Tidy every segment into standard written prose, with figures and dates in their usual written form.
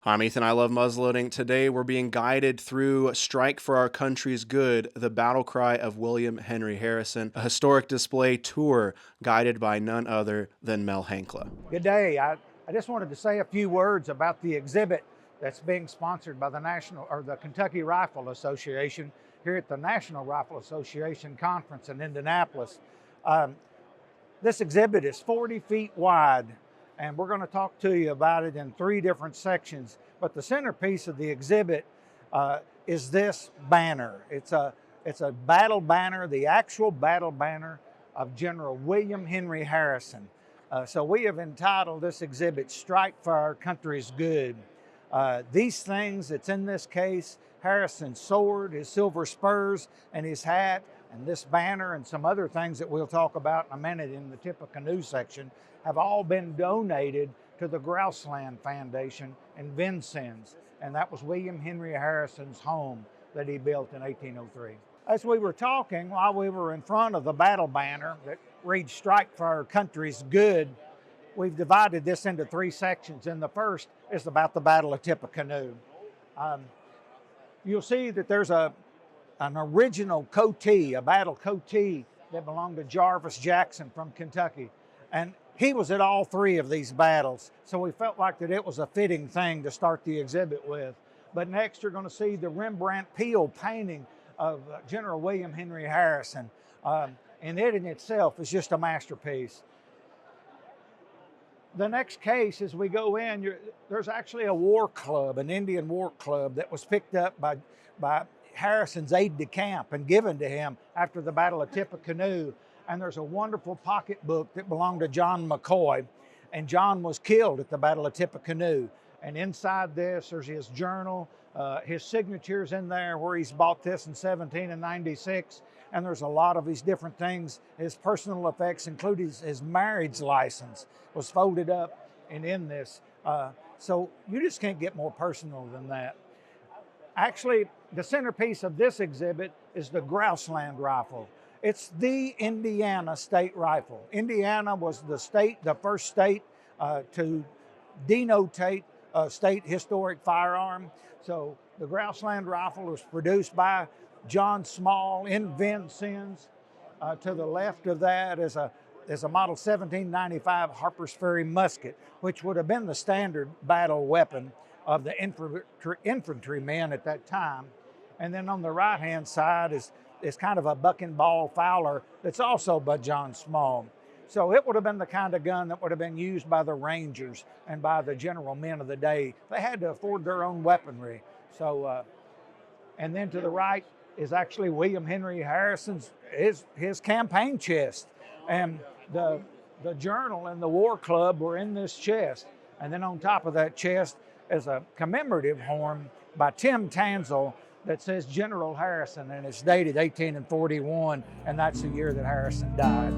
Hi, I'm Ethan. I love muzzleloading. Today we're being guided through Strike for Our Country's Good, the battle cry of William Henry Harrison, a historic display tour guided by none other than Mel Hankla. Good day. I just wanted to say a few words about the exhibit that's being sponsored by the Kentucky Rifle Association here at the National Rifle Association Conference in Indianapolis. Um, this exhibit is 40 feet wide, and we're going to talk to you about it in three different sections. But the centerpiece of the exhibit is this banner. It's a battle banner, the actual battle banner of General William Henry Harrison. So we have entitled this exhibit, Strike for Our Country's Good. These things that's in this case, Harrison's sword, his silver spurs, and his hat, and this banner and some other things that we'll talk about in a minute in the Tippecanoe section, have all been donated to the Grouseland Foundation in Vincennes. And that was William Henry Harrison's home that he built in 1803. As we were talking, while we were in front of the battle banner that reads Strike for Our Country's Good, we've divided this into three sections. And the first is about the Battle of Tippecanoe. You'll see that there's an original coatee, a battle coatee that belonged to Jarvis Jackson from Kentucky. And he was at all three of these battles. So we felt like that it was a fitting thing to start the exhibit with. But next you're going to see the Rembrandt Peale painting of General William Henry Harrison. And it in itself is just a masterpiece. The next case, as we go in, there's actually a war club, an Indian war club that was picked up by Harrison's aide-de-camp and given to him after the Battle of Tippecanoe. And there's a wonderful pocketbook that belonged to John McCoy, and John was killed at the Battle of Tippecanoe. And inside this, there's his journal, his signature's in there where he's bought this in 1796. And there's a lot of his different things. His personal effects, including his marriage license, was folded up and in this. So you just can't get more personal than that. Actually, the centerpiece of this exhibit is the Grouseland rifle. It's the Indiana state rifle. Indiana was the first state to denotate a state historic firearm. So the Grouseland rifle was produced by John Small in Vincennes. To the left of that is a model 1795 Harper's Ferry musket, which would have been the standard battle weapon of the infantrymen at that time. And then on the right-hand side is kind of a buck and ball Fowler that's also by John Small. So it would have been the kind of gun that would have been used by the Rangers and by the general men of the day. They had to afford their own weaponry. So, and then to the right is actually William Henry Harrison's his campaign chest, and the journal and the war club were in this chest. And then on top of that chest is a commemorative horn by Tim Tansel that says General Harrison, and it's dated 1841, and that's the year that Harrison died.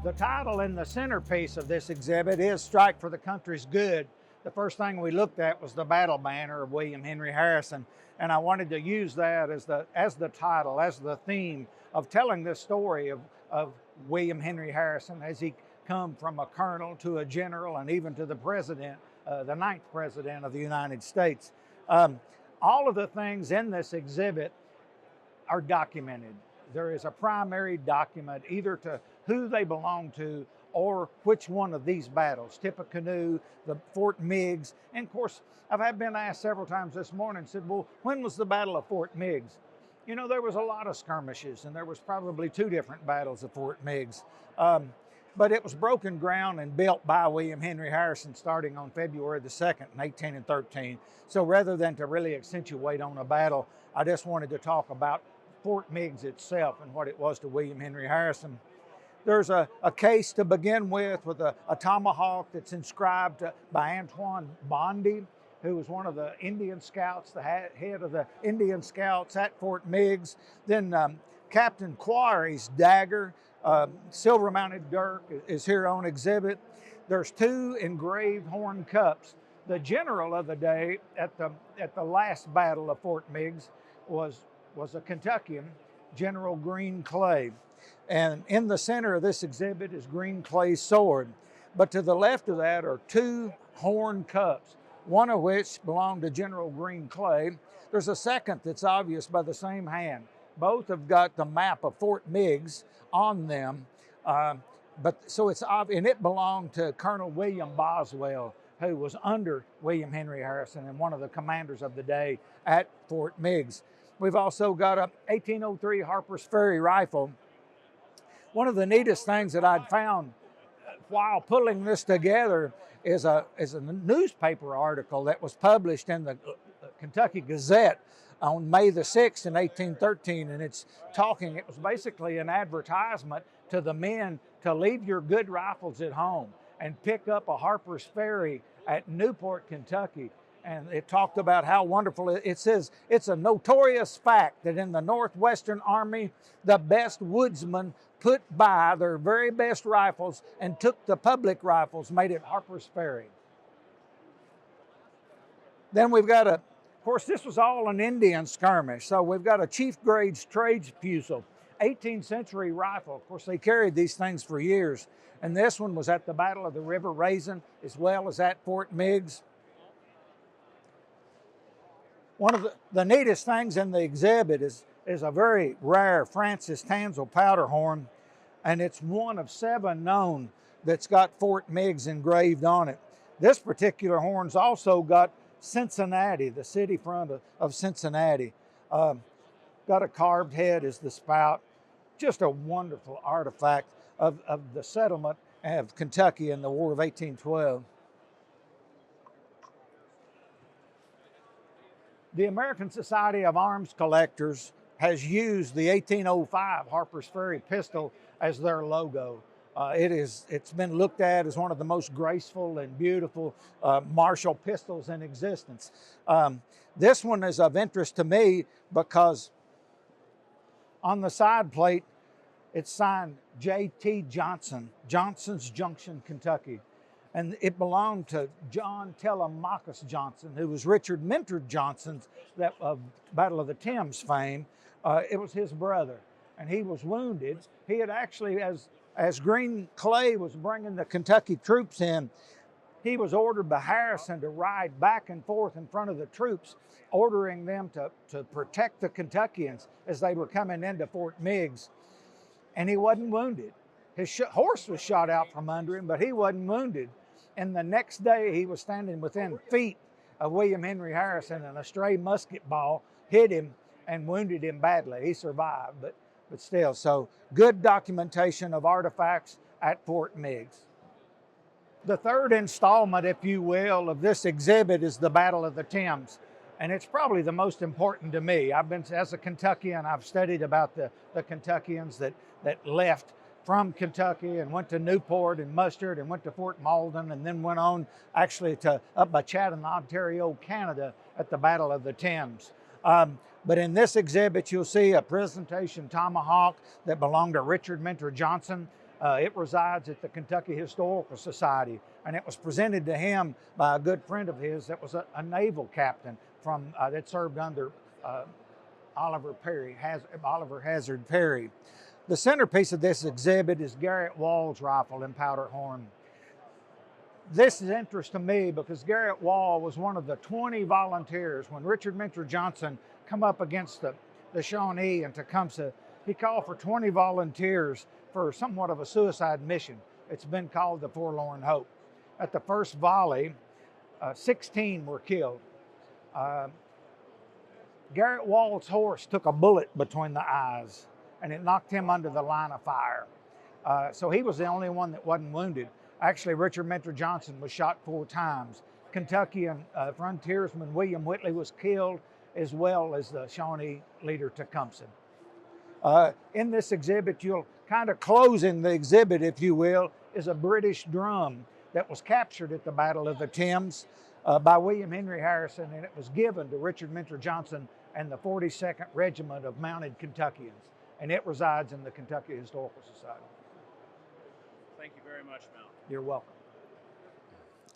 The title and the centerpiece of this exhibit is Strike for the Country's Good. The first thing we looked at was the battle banner of William Henry Harrison, and I wanted to use that as the title, as the theme of telling this story of William Henry Harrison as he come from a colonel to a general and even to the president, the ninth president of the United States. All of the things in this exhibit are documented. There is a primary document either to who they belong to or which one of these battles, Tippecanoe, the Fort Meigs. And of course, I've been asked several times this morning, said, well, when was the Battle of Fort Meigs? You know, there was a lot of skirmishes, and there was probably two different battles of Fort Meigs. But it was broken ground and built by William Henry Harrison starting on February the 2nd in 1813. So rather than to really accentuate on a battle, I just wanted to talk about Fort Meigs itself and what it was to William Henry Harrison. There's a case to begin with a tomahawk that's inscribed by Antoine Bondy, who was one of the Indian scouts, the head of the Indian scouts at Fort Meigs. Then Captain Quarry's dagger, silver-mounted dirk, is here on exhibit. There's two engraved horn cups. The general of the day at the last battle of Fort Meigs was a Kentuckian General Green Clay. And in the center of this exhibit is Green Clay's sword. But to the left of that are two horn cups, one of which belonged to General Green Clay. There's a second that's obvious by the same hand. Both have got the map of Fort Meigs on them. So it's obvious, and it belonged to Colonel William Boswell, who was under William Henry Harrison and one of the commanders of the day at Fort Meigs. We've also got a 1803 Harper's Ferry rifle. One of the neatest things that I'd found while pulling this together is a newspaper article that was published in the Kentucky Gazette on May the 6th in 1813, and it was basically an advertisement to the men to leave your good rifles at home and pick up a Harper's Ferry at Newport, Kentucky. And it talked about how wonderful it says, it's a notorious fact that in the Northwestern Army, the best woodsmen put by their very best rifles and took the public rifles made at Harper's Ferry. Then we've got of course, this was all an Indian skirmish. So we've got a Chief Grade's Trades Fusil, 18th century rifle. Of course, they carried these things for years. And this one was at the Battle of the River Raisin, as well as at Fort Meigs. One of the neatest things in the exhibit is a very rare Francis Tansel powder horn, and it's one of 7 known that's got Fort Meigs engraved on it. This particular horn's also got Cincinnati, the city front of Cincinnati. Got a carved head as the spout. Just a wonderful artifact of the settlement of Kentucky in the War of 1812. The American Society of Arms Collectors has used the 1805 Harper's Ferry pistol as their logo. It's been looked at as one of the most graceful and beautiful martial pistols in existence. This one is of interest to me because on the side plate, it's signed J.T. Johnson, Johnson's Junction, Kentucky. And it belonged to John Telemachus Johnson, who was Richard Mentor Johnson's Battle of the Thames fame. It was his brother, and he was wounded. He had actually, as Green Clay was bringing the Kentucky troops in, he was ordered by Harrison to ride back and forth in front of the troops, ordering them to protect the Kentuckians as they were coming into Fort Meigs. And he wasn't wounded. His horse was shot out from under him, but he wasn't wounded. And the next day, he was standing within feet of William Henry Harrison, and a stray musket ball hit him and wounded him badly. He survived, but still. So good documentation of artifacts at Fort Meigs. The third installment, if you will, of this exhibit is the Battle of the Thames. And it's probably the most important to me. As a Kentuckian, I've studied about the Kentuckians that left from Kentucky and went to Newport and mustered and went to Fort Malden and then went on actually to up by Chatham, Ontario, Canada at the Battle of the Thames. But in this exhibit, you'll see a presentation tomahawk that belonged to Richard Mentor Johnson. It resides at the Kentucky Historical Society, and it was presented to him by a good friend of his that was a naval captain that served under Oliver Hazard Perry. The centerpiece of this exhibit is Garrett Wall's rifle and powder horn. This is interest to me because Garrett Wall was one of the 20 volunteers when Richard Mentor Johnson come up against the Shawnee and Tecumseh. He called for 20 volunteers for somewhat of a suicide mission. It's been called the Forlorn Hope. At the first volley, 16 were killed. Garrett Wall's horse took a bullet between the eyes, and it knocked him under the line of fire. So he was the only one that wasn't wounded. Actually, Richard Mentor Johnson was shot 4 times. Kentuckian frontiersman William Whitley was killed, as well as the Shawnee leader Tecumseh. In this exhibit, you'll kind of closing the exhibit, if you will, is a British drum that was captured at the Battle of the Thames by William Henry Harrison, and it was given to Richard Mentor Johnson and the 42nd Regiment of Mounted Kentuckians, and it resides in the Kentucky Historical Society. Thank you very much, Mel. You're welcome.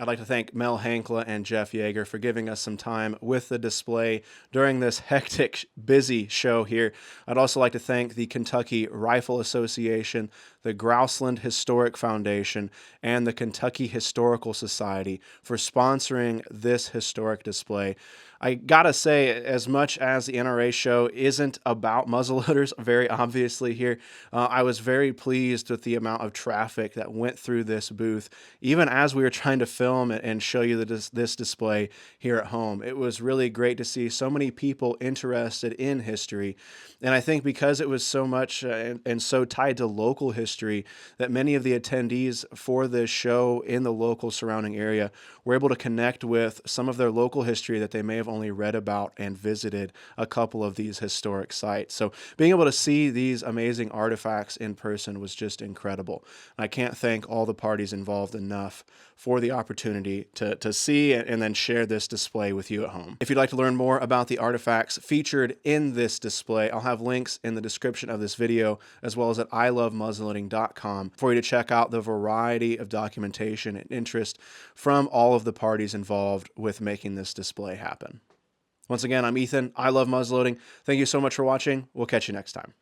I'd like to thank Mel Hankla and Jeff Yeager for giving us some time with the display during this hectic, busy show here. I'd also like to thank the Kentucky Rifle Association, the Grouseland Historic Foundation, and the Kentucky Historical Society for sponsoring this historic display. I gotta say, as much as the NRA show isn't about muzzleloaders, very obviously here, I was very pleased with the amount of traffic that went through this booth, even as we were trying to film and show you this display here at home. It was really great to see so many people interested in history, and I think because it was so much and so tied to local history, that many of the attendees for this show in the local surrounding area were able to connect with some of their local history that they may have only read about and visited a couple of these historic sites. So being able to see these amazing artifacts in person was just incredible. And I can't thank all the parties involved enough for the opportunity to see and then share this display with you at home. If you'd like to learn more about the artifacts featured in this display, I'll have links in the description of this video, as well as at ilovemuzzleloading.com for you to check out the variety of documentation and interest from all of the parties involved with making this display happen. Once again, I'm Ethan. I love muzzleloading. Thank you so much for watching. We'll catch you next time.